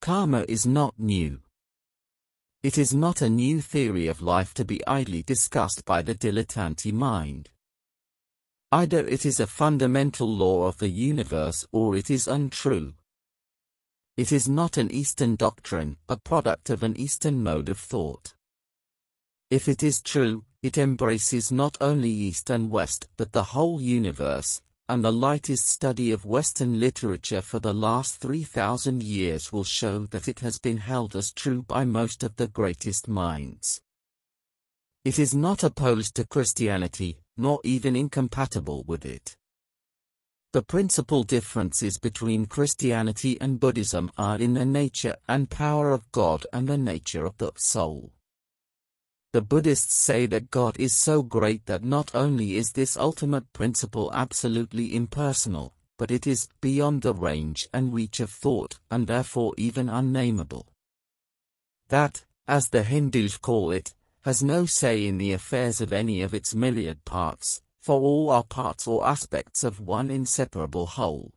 Karma is not new. It is not a new theory of life to be idly discussed by the dilettante mind. Either it is a fundamental law of the universe or it is untrue. It is not an Eastern doctrine, a product of an Eastern mode of thought. If it is true, it embraces not only East and West but the whole universe, and the lightest study of Western literature for the last 3,000 years will show that it has been held as true by most of the greatest minds. It is not opposed to Christianity, nor even incompatible with it. The principal differences between Christianity and Buddhism are in the nature and power of God and the nature of the soul. The Buddhists say that God is so great that not only is this ultimate principle absolutely impersonal, but it is beyond the range and reach of thought and therefore even unnameable. That, as the Hindus call it, has no say in the affairs of any of its myriad parts, for all are parts or aspects of one inseparable whole.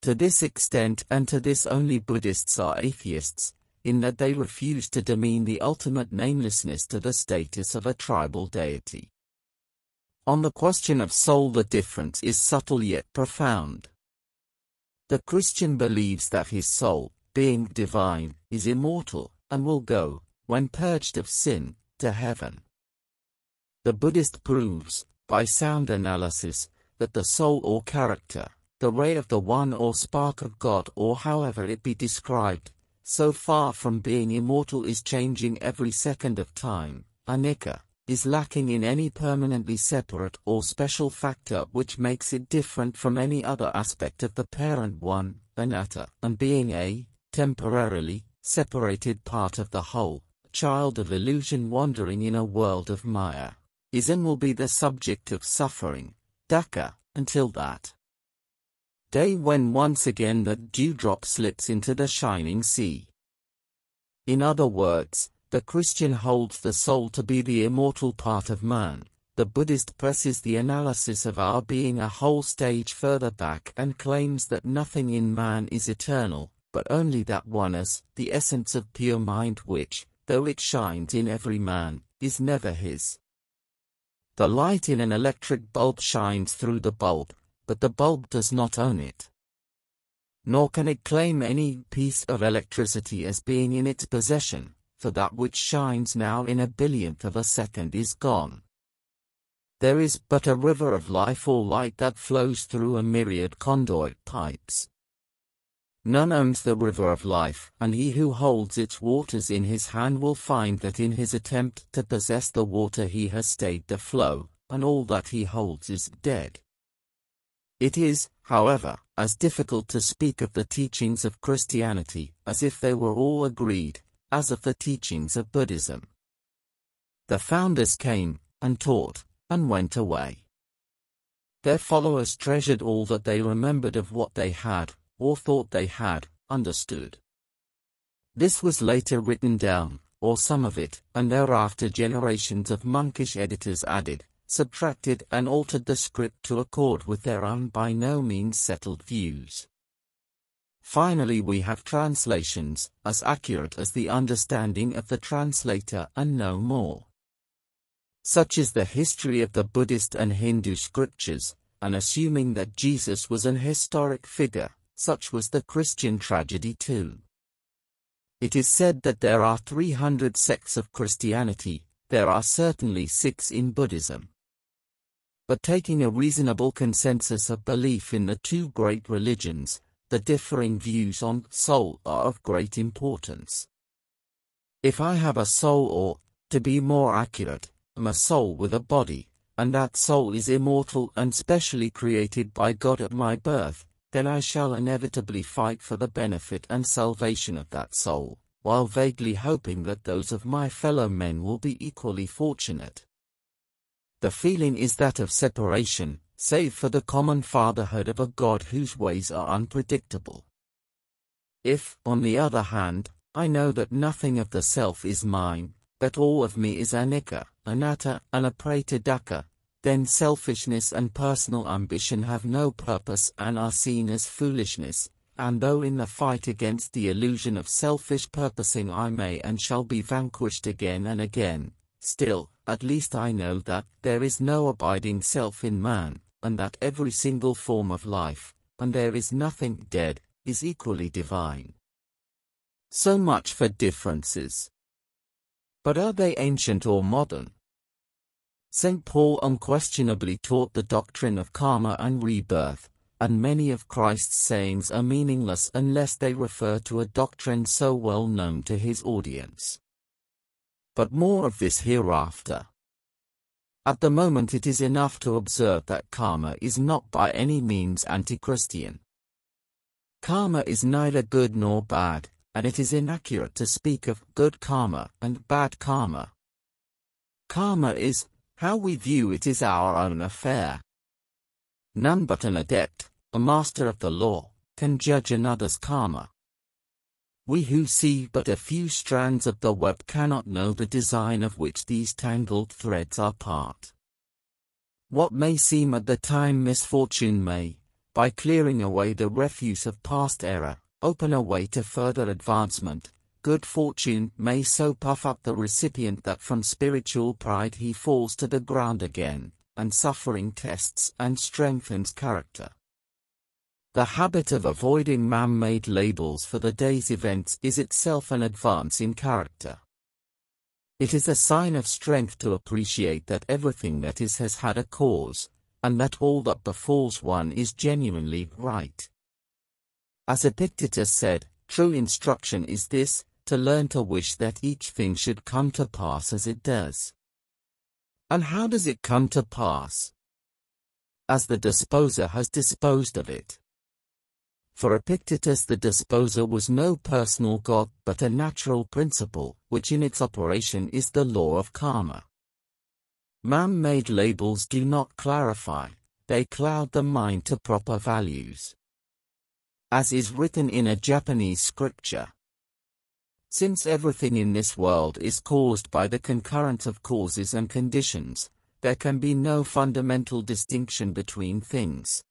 To this extent and to this only Buddhists are atheists, in that they refuse to demean the ultimate namelessness to the status of a tribal deity. On the question of soul the difference is subtle yet profound. The Christian believes that his soul, being divine, is immortal, and will go, when purged of sin, to heaven. The Buddhist proves, by sound analysis, that the soul or character, the ray of the one or spark of God or however it be described, so far from being immortal is changing every second of time, anicca, is lacking in any permanently separate or special factor which makes it different from any other aspect of the parent one, anatta, and being a, temporarily, separated part of the whole, child of illusion wandering in a world of maya, is and will be the subject of suffering, dukkha, until that day when once again the dewdrop slips into the shining sea. In other words, the Christian holds the soul to be the immortal part of man, the Buddhist presses the analysis of our being a whole stage further back and claims that nothing in man is eternal, but only that one as, the essence of pure mind which, though it shines in every man, is never his. The light in an electric bulb shines through the bulb, but the bulb does not own it. Nor can it claim any piece of electricity as being in its possession, for that which shines now in a billionth of a second is gone. There is but a river of life or light that flows through a myriad conduit pipes. None owns the river of life, and he who holds its waters in his hand will find that in his attempt to possess the water he has stayed the flow, and all that he holds is dead. It is, however, as difficult to speak of the teachings of Christianity as if they were all agreed, as of the teachings of Buddhism. The founders came, and taught, and went away. Their followers treasured all that they remembered of what they had, or thought they had, understood. This was later written down, or some of it, and thereafter generations of monkish editors added, subtracted and altered the script to accord with their own by no means settled views. Finally we have translations, as accurate as the understanding of the translator and no more. Such is the history of the Buddhist and Hindu scriptures, and assuming that Jesus was an historic figure, such was the Christian tragedy too. It is said that there are 300 sects of Christianity, there are certainly 6 in Buddhism. But taking a reasonable consensus of belief in the two great religions, the differing views on soul are of great importance. If I have a soul or, to be more accurate, am a soul with a body, and that soul is immortal and specially created by God at my birth, then I shall inevitably fight for the benefit and salvation of that soul, while vaguely hoping that those of my fellow men will be equally fortunate. The feeling is that of separation, save for the common fatherhood of a God whose ways are unpredictable. If, on the other hand, I know that nothing of the self is mine, that all of me is anicca, anatta, and a prey to dukkha, then selfishness and personal ambition have no purpose and are seen as foolishness, and though in the fight against the illusion of selfish purposing I may and shall be vanquished again and again, still, at least I know that there is no abiding self in man, and that every single form of life, and there is nothing dead, is equally divine. So much for differences. But are they ancient or modern? St. Paul unquestionably taught the doctrine of karma and rebirth, and many of Christ's sayings are meaningless unless they refer to a doctrine so well known to his audience. But more of this hereafter. At the moment it is enough to observe that karma is not by any means anti-Christian. Karma is neither good nor bad, and it is inaccurate to speak of good karma and bad karma. Karma is, how we view it is our own affair. None but an adept, a master of the law, can judge another's karma. We who see but a few strands of the web cannot know the design of which these tangled threads are part. What may seem at the time misfortune may, by clearing away the refuse of past error, open a way to further advancement. Good fortune may so puff up the recipient that from spiritual pride he falls to the ground again, and suffering tests and strengthens character. The habit of avoiding man-made labels for the day's events is itself an advance in character. It is a sign of strength to appreciate that everything that is has had a cause, and that all that befalls one is genuinely right. As Epictetus said, true instruction is this, to learn to wish that each thing should come to pass as it does. And how does it come to pass? As the disposer has disposed of it. For Epictetus the disposer was no personal god but a natural principle, which in its operation is the law of karma. Man-made labels do not clarify, they cloud the mind to proper values. As is written in a Japanese scripture, since everything in this world is caused by the concurrence of causes and conditions, there can be no fundamental distinction between things.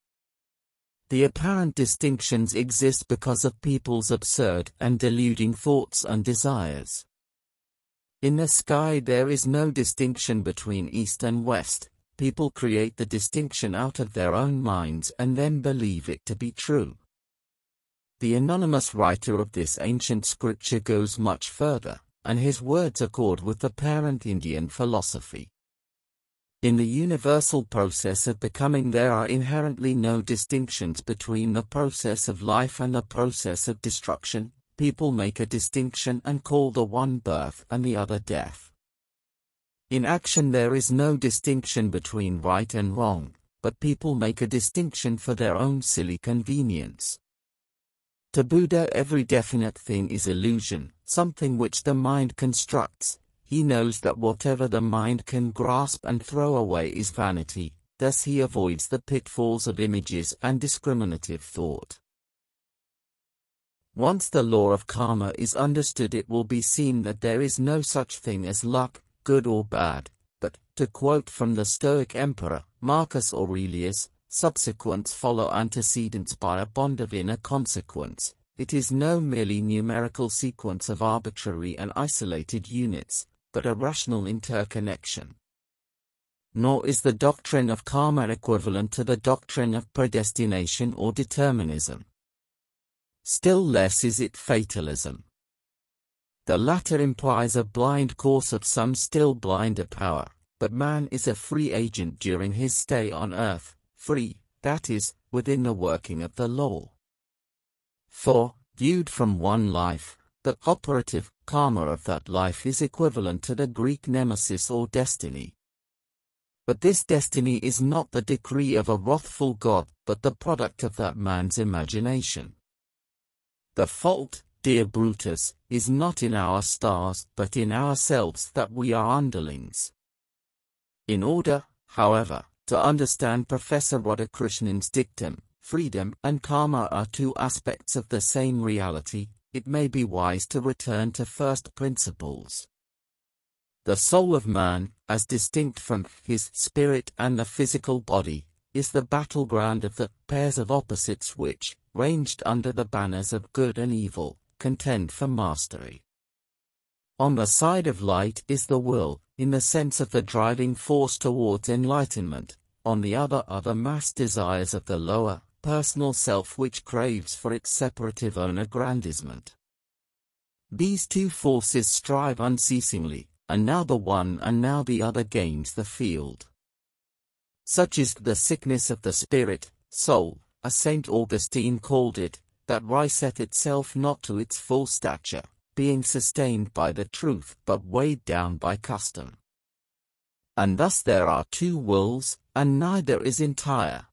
The apparent distinctions exist because of people's absurd and deluding thoughts and desires. In the sky there is no distinction between east and west. People create the distinction out of their own minds and then believe it to be true. The anonymous writer of this ancient scripture goes much further, and his words accord with the parent Indian philosophy. In the universal process of becoming there are inherently no distinctions between the process of life and the process of destruction. People make a distinction and call the one birth and the other death. In action there is no distinction between right and wrong, but people make a distinction for their own silly convenience. To Buddha every definite thing is illusion, something which the mind constructs. He knows that whatever the mind can grasp and throw away is vanity, thus he avoids the pitfalls of images and discriminative thought. Once the law of karma is understood it will be seen that there is no such thing as luck, good or bad, but, to quote from the Stoic emperor, Marcus Aurelius, subsequents follow antecedents by a bond of inner consequence. It is no merely numerical sequence of arbitrary and isolated units, but a rational interconnection. Nor is the doctrine of karma equivalent to the doctrine of predestination or determinism. Still less is it fatalism. The latter implies a blind course of some still blinder power, but man is a free agent during his stay on earth, free, that is, within the working of the law. For, viewed from one life, the operative karma of that life is equivalent to the Greek nemesis or destiny. But this destiny is not the decree of a wrathful God, but the product of that man's imagination. The fault, dear Brutus, is not in our stars but in ourselves that we are underlings. In order, however, to understand Professor Radhakrishnan's dictum, freedom and karma are two aspects of the same reality, it may be wise to return to first principles. The soul of man, as distinct from his spirit and the physical body, is the battleground of the pairs of opposites which, ranged under the banners of good and evil, contend for mastery. On the side of light is the will, in the sense of the driving force towards enlightenment. On the other are the mass desires of the lower, personal self which craves for its separative own aggrandizement. These two forces strive unceasingly, and now the one and now the other gains the field. Such is the sickness of the spirit, soul, as St. Augustine called it, that riseth itself not to its full stature, being sustained by the truth but weighed down by custom. And thus there are two wills, and neither is entire.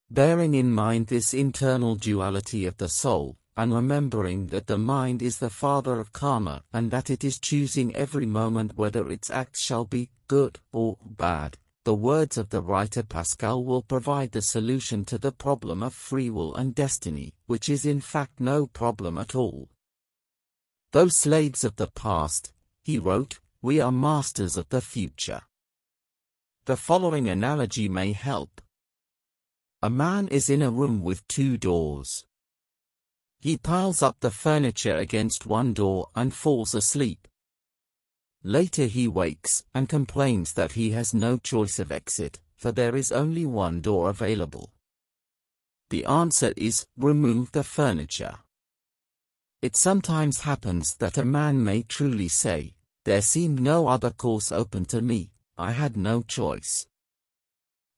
Bearing in mind this internal duality of the soul, and remembering that the mind is the father of karma and that it is choosing every moment whether its acts shall be good or bad, the words of the writer Pascal will provide the solution to the problem of free will and destiny, which is in fact no problem at all. Though slaves of the past, he wrote, we are masters of the future. The following analogy may help. A man is in a room with two doors. He piles up the furniture against one door and falls asleep. Later he wakes and complains that he has no choice of exit, for there is only one door available. The answer is, remove the furniture. It sometimes happens that a man may truly say, there seemed no other course open to me, I had no choice.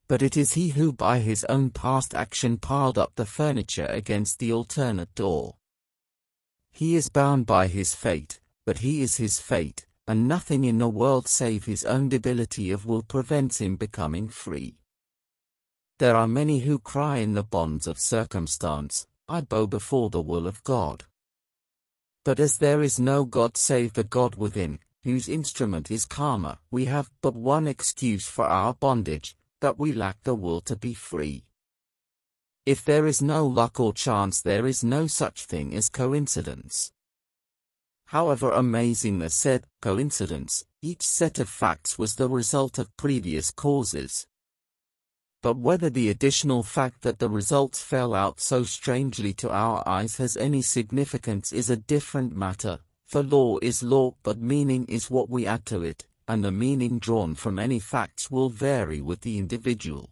But it is he who by his own past action piled up the furniture against the alternate door. He is bound by his fate, but he is his fate, and nothing in the world save his own debility of will prevents him becoming free. There are many who cry in the bonds of circumstance, I bow before the will of God. But as there is no God save the God within, whose instrument is karma, we have but one excuse for our bondage, that we lack the will to be free. If there is no luck or chance, there is no such thing as coincidence. However amazing the said coincidence, each set of facts was the result of previous causes. But whether the additional fact that the results fell out so strangely to our eyes has any significance is a different matter, for law is law but meaning is what we add to it, and the meaning drawn from any facts will vary with the individual.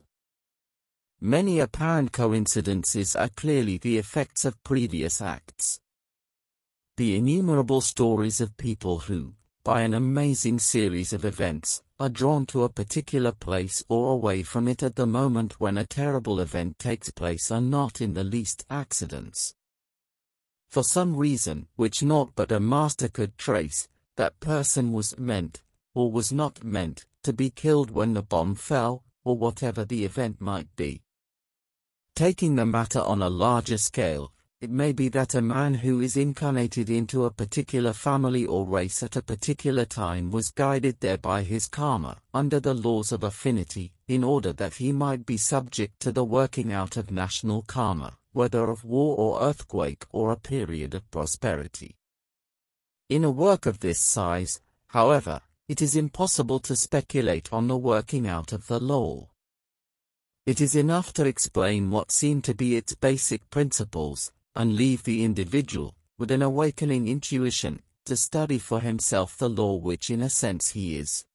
Many apparent coincidences are clearly the effects of previous acts. The innumerable stories of people who, by an amazing series of events, are drawn to a particular place or away from it at the moment when a terrible event takes place are not in the least accidents. For some reason, which naught but a master could trace, that person was meant, or was not meant, to be killed when the bomb fell, or whatever the event might be. Taking the matter on a larger scale, it may be that a man who is incarnated into a particular family or race at a particular time was guided there by his karma, under the laws of affinity, in order that he might be subject to the working out of national karma, whether of war or earthquake or a period of prosperity. In a work of this size, however, it is impossible to speculate on the working out of the law. It is enough to explain what seem to be its basic principles, and leave the individual, with an awakening intuition, to study for himself the law which in a sense he is.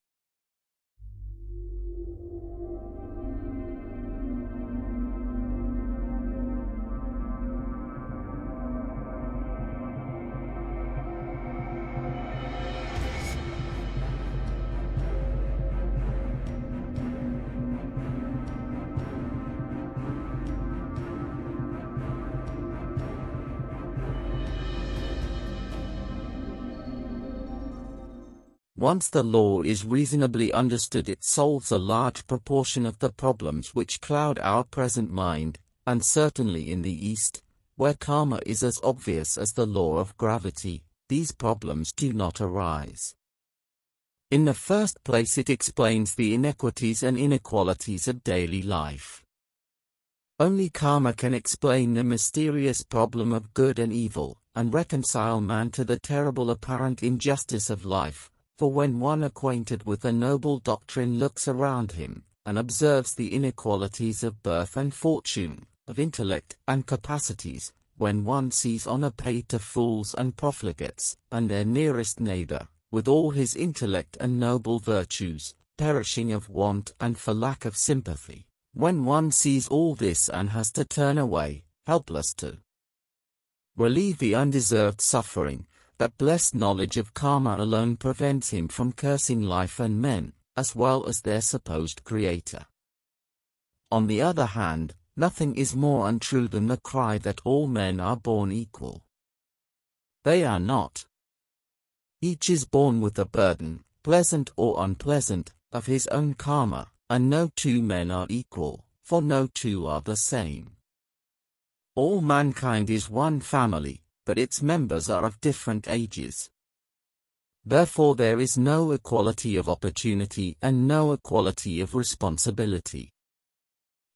Once the law is reasonably understood, it solves a large proportion of the problems which cloud our present mind, and certainly in the East, where karma is as obvious as the law of gravity, these problems do not arise. In the first place, it explains the inequities and inequalities of daily life. Only karma can explain the mysterious problem of good and evil, and reconcile man to the terrible apparent injustice of life. For when one acquainted with the noble doctrine looks around him, and observes the inequalities of birth and fortune, of intellect and capacities, when one sees honor paid to fools and profligates, and their nearest neighbor, with all his intellect and noble virtues, perishing of want and for lack of sympathy, when one sees all this and has to turn away, helpless to relieve the undeserved suffering, that blessed knowledge of karma alone prevents him from cursing life and men, as well as their supposed creator. On the other hand, nothing is more untrue than the cry that all men are born equal. They are not. Each is born with a burden, pleasant or unpleasant, of his own karma, and no two men are equal, for no two are the same. All mankind is one family, but its members are of different ages. Therefore there is no equality of opportunity and no equality of responsibility.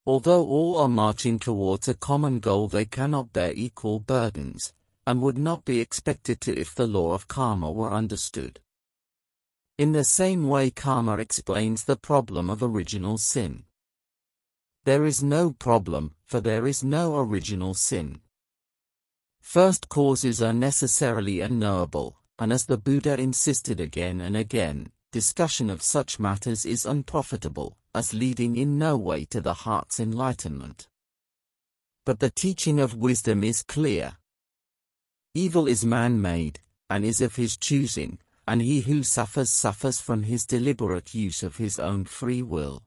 Although all are marching towards a common goal, they cannot bear equal burdens, and would not be expected to if the law of karma were understood. In the same way, karma explains the problem of original sin. There is no problem, for there is no original sin. First causes are necessarily unknowable, and as the Buddha insisted again and again, discussion of such matters is unprofitable, as leading in no way to the heart's enlightenment. But the teaching of wisdom is clear. Evil is man-made, and is of his choosing, and he who suffers suffers from his deliberate use of his own free will.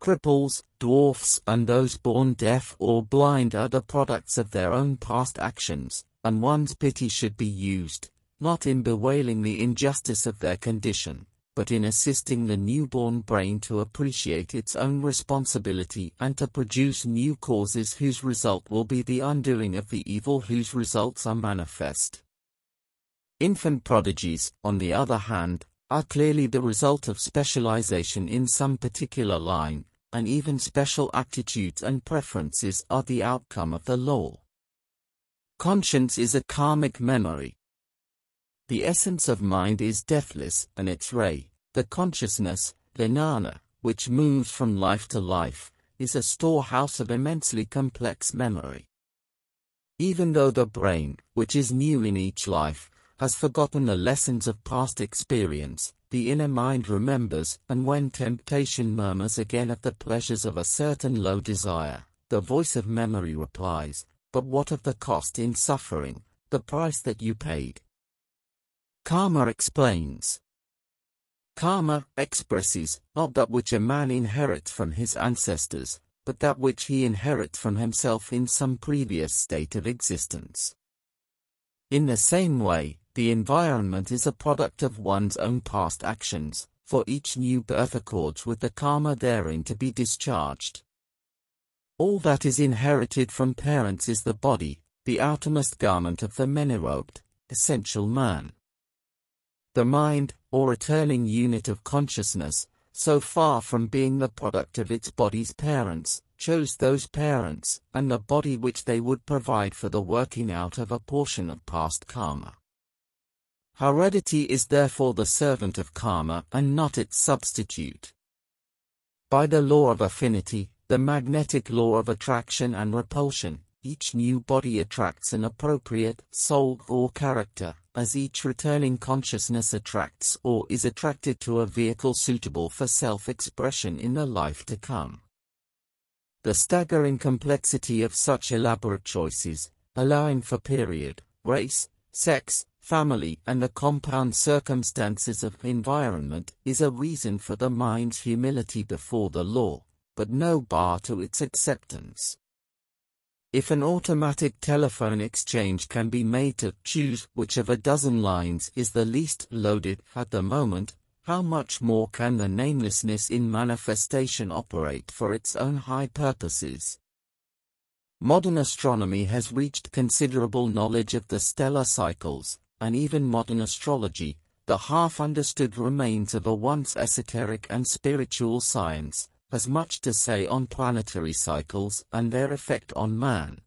Cripples, dwarfs, and those born deaf or blind are the products of their own past actions, and one's pity should be used, not in bewailing the injustice of their condition, but in assisting the newborn brain to appreciate its own responsibility and to produce new causes whose result will be the undoing of the evil whose results are manifest. Infant prodigies, on the other hand, are clearly the result of specialization in some particular line, and even special aptitudes and preferences are the outcome of the law. Conscience is a karmic memory. The essence of mind is deathless, and its ray, the consciousness, vijnana, which moves from life to life, is a storehouse of immensely complex memory. Even though the brain, which is new in each life, has forgotten the lessons of past experience, the inner mind remembers, and when temptation murmurs again at the pleasures of a certain low desire, the voice of memory replies, "But what of the cost in suffering, the price that you paid?" Karma explains. Karma expresses not that which a man inherits from his ancestors, but that which he inherits from himself in some previous state of existence. In the same way, the environment is a product of one's own past actions, for each new birth accords with the karma therein to be discharged. All that is inherited from parents is the body, the outermost garment of the many-robed, essential man. The mind, or returning unit of consciousness, so far from being the product of its body's parents, chose those parents, and the body which they would provide for the working out of a portion of past karma. Heredity is therefore the servant of karma and not its substitute. By the law of affinity, the magnetic law of attraction and repulsion, each new body attracts an appropriate soul or character, as each returning consciousness attracts or is attracted to a vehicle suitable for self-expression in the life to come. The staggering complexity of such elaborate choices, allowing for period, race, sex, family, and the compound circumstances of environment, is a reason for the mind's humility before the law, but no bar to its acceptance. If an automatic telephone exchange can be made to choose which of a dozen lines is the least loaded at the moment, how much more can the namelessness in manifestation operate for its own high purposes? Modern astronomy has reached considerable knowledge of the stellar cycles, and even modern astrology, the half-understood remains of a once esoteric and spiritual science, has much to say on planetary cycles and their effect on man.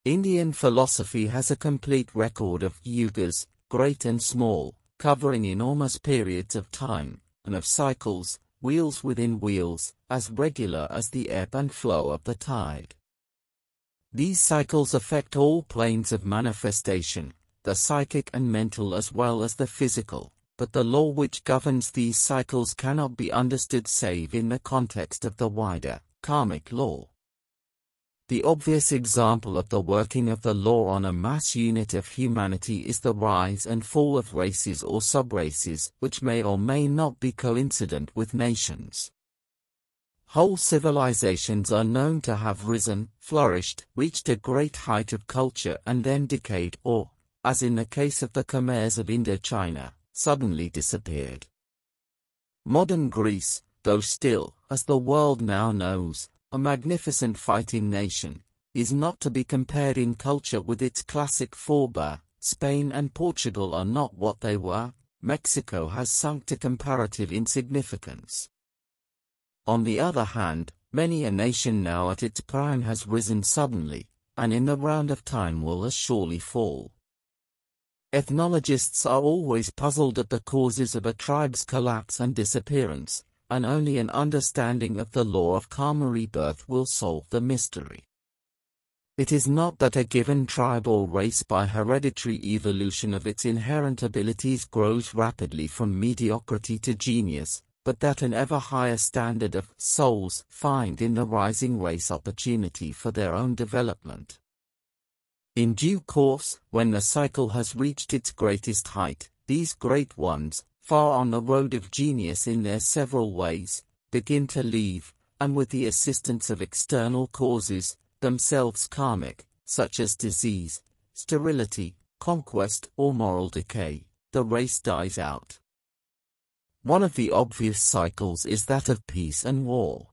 Indian philosophy has a complete record of yugas, great and small, covering enormous periods of time, and of cycles, wheels within wheels, as regular as the ebb and flow of the tide. These cycles affect all planes of manifestation, the psychic and mental as well as the physical, but the law which governs these cycles cannot be understood save in the context of the wider, karmic law. The obvious example of the working of the law on a mass unit of humanity is the rise and fall of races or subraces, which may or may not be coincident with nations. Whole civilizations are known to have risen, flourished, reached a great height of culture and then decayed or, as in the case of the Khmers of Indochina, suddenly disappeared. Modern Greece, though still, as the world now knows, a magnificent fighting nation, is not to be compared in culture with its classic forebear. Spain and Portugal are not what they were. Mexico has sunk to comparative insignificance. On the other hand, many a nation now at its prime has risen suddenly, and in the round of time will as surely fall. Ethnologists are always puzzled at the causes of a tribe's collapse and disappearance, and only an understanding of the law of karma rebirth will solve the mystery. It is not that a given tribe or race by hereditary evolution of its inherent abilities grows rapidly from mediocrity to genius, but that an ever higher standard of souls find in the rising race opportunity for their own development. In due course, when the cycle has reached its greatest height, these great ones, far on the road of genius in their several ways, begin to leave, and with the assistance of external causes, themselves karmic, such as disease, sterility, conquest or moral decay, the race dies out. One of the obvious cycles is that of peace and war.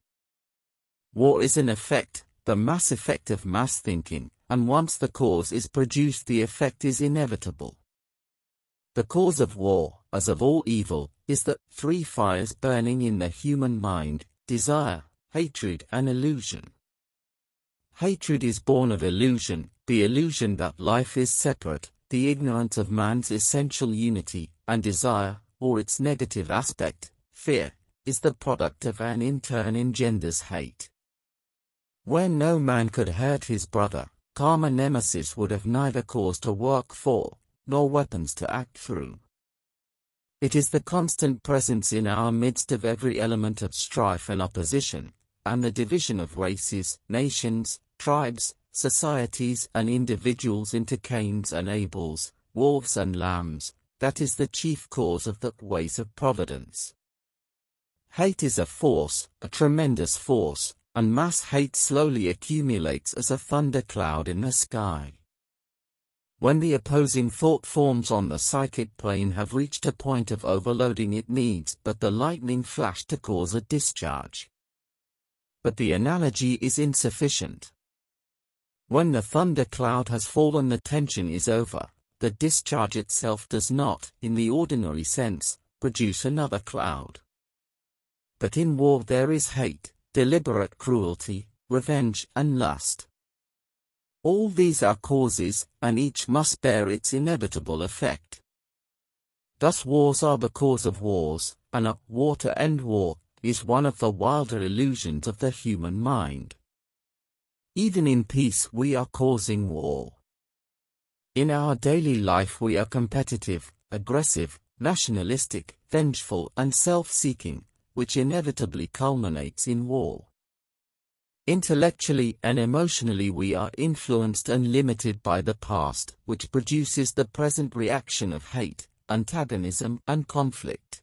War is in effect, the mass effect of mass thinking, and once the cause is produced the effect is inevitable. The cause of war, as of all evil, is the three fires burning in the human mind: desire, hatred and illusion. Hatred is born of illusion, the illusion that life is separate, the ignorance of man's essential unity, and desire, or its negative aspect, fear, is the product of and in turn engenders hate. Where no man could hurt his brother, karma nemesis would have neither cause to work for, nor weapons to act through. It is the constant presence in our midst of every element of strife and opposition, and the division of races, nations, tribes, societies and individuals into Cains and Abels, wolves and lambs, that is the chief cause of the ways of providence. Hate is a force, a tremendous force, and mass hate slowly accumulates as a thundercloud in the sky. When the opposing thought forms on the psychic plane have reached a point of overloading, it needs but the lightning flash to cause a discharge. But the analogy is insufficient. When the thundercloud has fallen, the tension is over. The discharge itself does not, in the ordinary sense, produce another cloud. But in war there is hate, deliberate cruelty, revenge and lust. All these are causes, and each must bear its inevitable effect. Thus wars are the cause of wars, and a war to end war is one of the wilder illusions of the human mind. Even in peace we are causing war. In our daily life we are competitive, aggressive, nationalistic, vengeful and self-seeking, which inevitably culminates in war. Intellectually and emotionally we are influenced and limited by the past, which produces the present reaction of hate, antagonism and conflict.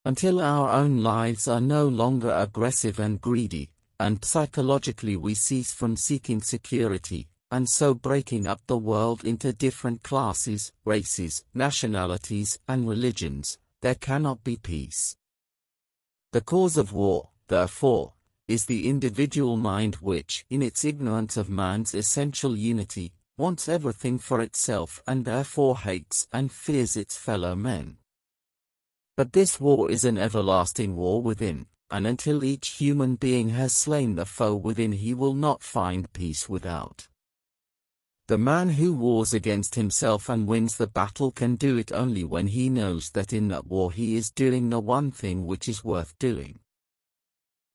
Until our own lives are no longer aggressive and greedy, and psychologically we cease from seeking security, and so breaking up the world into different classes, races, nationalities and religions, there cannot be peace. The cause of war, therefore, is the individual mind which, in its ignorance of man's essential unity, wants everything for itself and therefore hates and fears its fellow men. But this war is an everlasting war within, and until each human being has slain the foe within he will not find peace without. The man who wars against himself and wins the battle can do it only when he knows that in that war he is doing the one thing which is worth doing.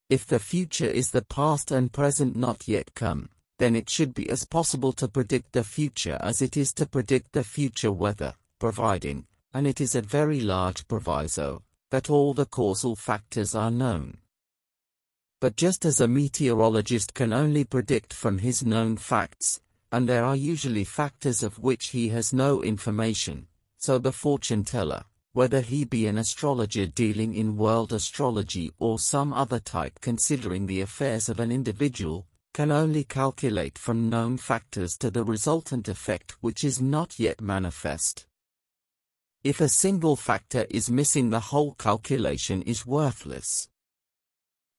If the future is the past and present not yet come, then it should be as possible to predict the future as it is to predict the future weather, providing, and it is a very large proviso, that all the causal factors are known. But just as a meteorologist can only predict from his known facts, and there are usually factors of which he has no information, so the fortune teller, whether he be an astrologer dealing in world astrology or some other type considering the affairs of an individual, can only calculate from known factors to the resultant effect which is not yet manifest. If a single factor is missing, the whole calculation is worthless.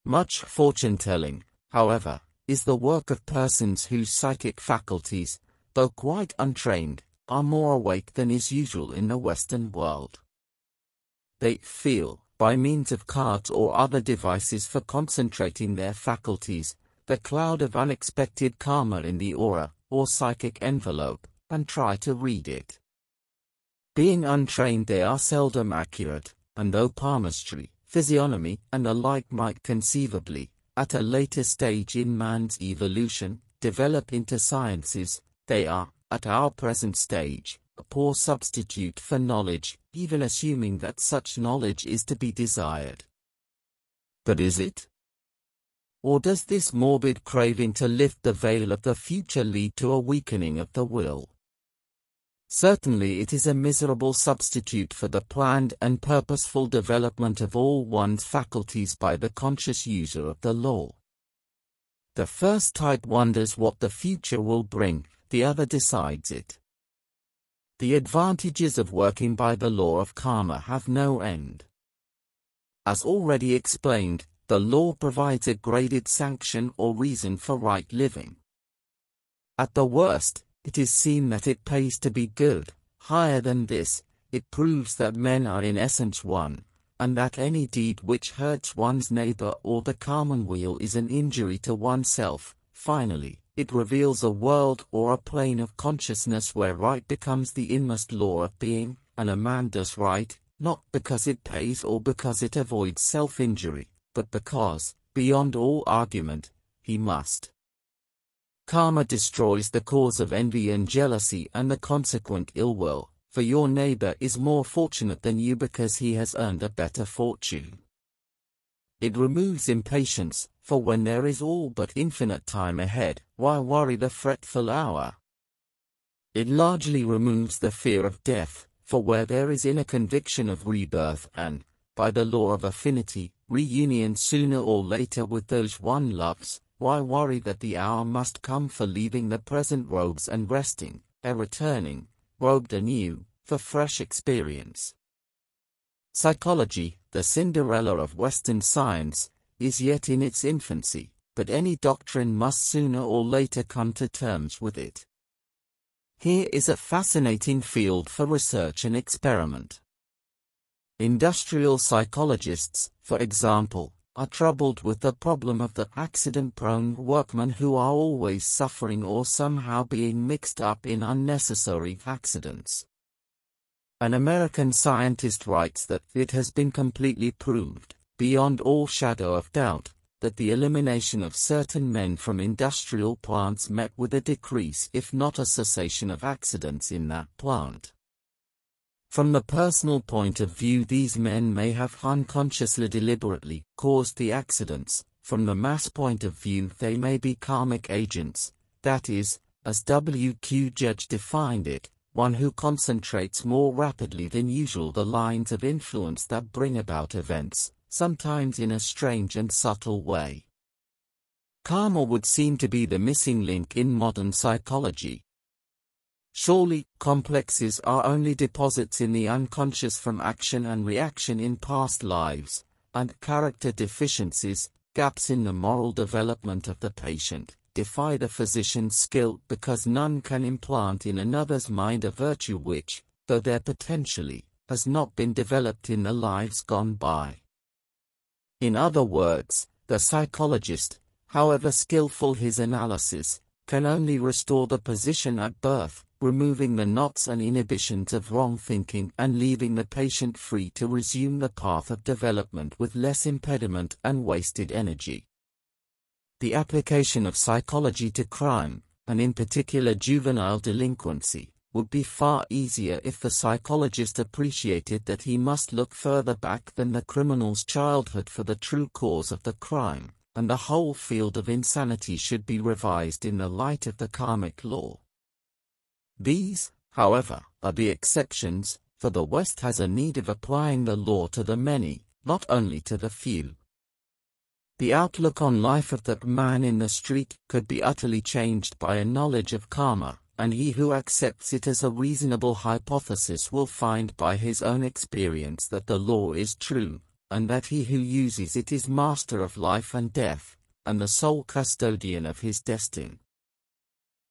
Much fortune-telling, however, is the work of persons whose psychic faculties, though quite untrained, are more awake than is usual in the Western world. They feel, by means of cards or other devices for concentrating their faculties, the cloud of unexpected karma in the aura, or psychic envelope, and try to read it. Being untrained, they are seldom accurate, and though palmistry, physiognomy, and the like might conceivably, at a later stage in man's evolution, develop into sciences, they are, at our present stage, a poor substitute for knowledge, even assuming that such knowledge is to be desired. But is it? Or does this morbid craving to lift the veil of the future lead to a weakening of the will? Certainly it is a miserable substitute for the planned and purposeful development of all one's faculties by the conscious user of the law. The first type wonders what the future will bring, the other decides it. The advantages of working by the law of karma have no end. As already explained, the law provides a graded sanction or reason for right living. At the worst, it is seen that it pays to be good. Higher than this, it proves that men are in essence one, and that any deed which hurts one's neighbor or the commonweal is an injury to oneself. Finally, it reveals a world or a plane of consciousness where right becomes the inmost law of being, and a man does right, not because it pays or because it avoids self-injury, but because, beyond all argument, he must. Karma destroys the cause of envy and jealousy and the consequent ill will, for your neighbor is more fortunate than you because he has earned a better fortune. It removes impatience, for when there is all but infinite time ahead, why worry the fretful hour? It largely removes the fear of death, for where there is inner conviction of rebirth and, by the law of affinity, reunion sooner or later with those one loves, why worry that the hour must come for leaving the present robes and resting, returning, robed anew, for fresh experience? Psychology, the Cinderella of Western science, is yet in its infancy, but any doctrine must sooner or later come to terms with it. Here is a fascinating field for research and experiment. Industrial psychologists, for example, are troubled with the problem of the accident-prone workmen who are always suffering or somehow being mixed up in unnecessary accidents. An American scientist writes that it has been completely proved, beyond all shadow of doubt, that the elimination of certain men from industrial plants met with a decrease if not a cessation of accidents in that plant. From the personal point of view, these men may have unconsciously deliberately caused the accidents. From the mass point of view, they may be karmic agents, that is, as W.Q. Judge defined it, one who concentrates more rapidly than usual the lines of influence that bring about events, sometimes in a strange and subtle way. Karma would seem to be the missing link in modern psychology. Surely, complexes are only deposits in the unconscious from action and reaction in past lives, and character deficiencies, gaps in the moral development of the patient, defy the physician's skill because none can implant in another's mind a virtue which, though there potentially, has not been developed in the lives gone by. In other words, the psychologist, however skillful his analysis, can only restore the position at birth, removing the knots and inhibitions of wrong thinking and leaving the patient free to resume the path of development with less impediment and wasted energy. The application of psychology to crime, and in particular juvenile delinquency, would be far easier if the psychologist appreciated that he must look further back than the criminal's childhood for the true cause of the crime, and the whole field of insanity should be revised in the light of the karmic law. These, however, are the exceptions, for the West has a need of applying the law to the many, not only to the few. The outlook on life of the man in the street could be utterly changed by a knowledge of karma, and he who accepts it as a reasonable hypothesis will find by his own experience that the law is true, and that he who uses it is master of life and death, and the sole custodian of his destiny.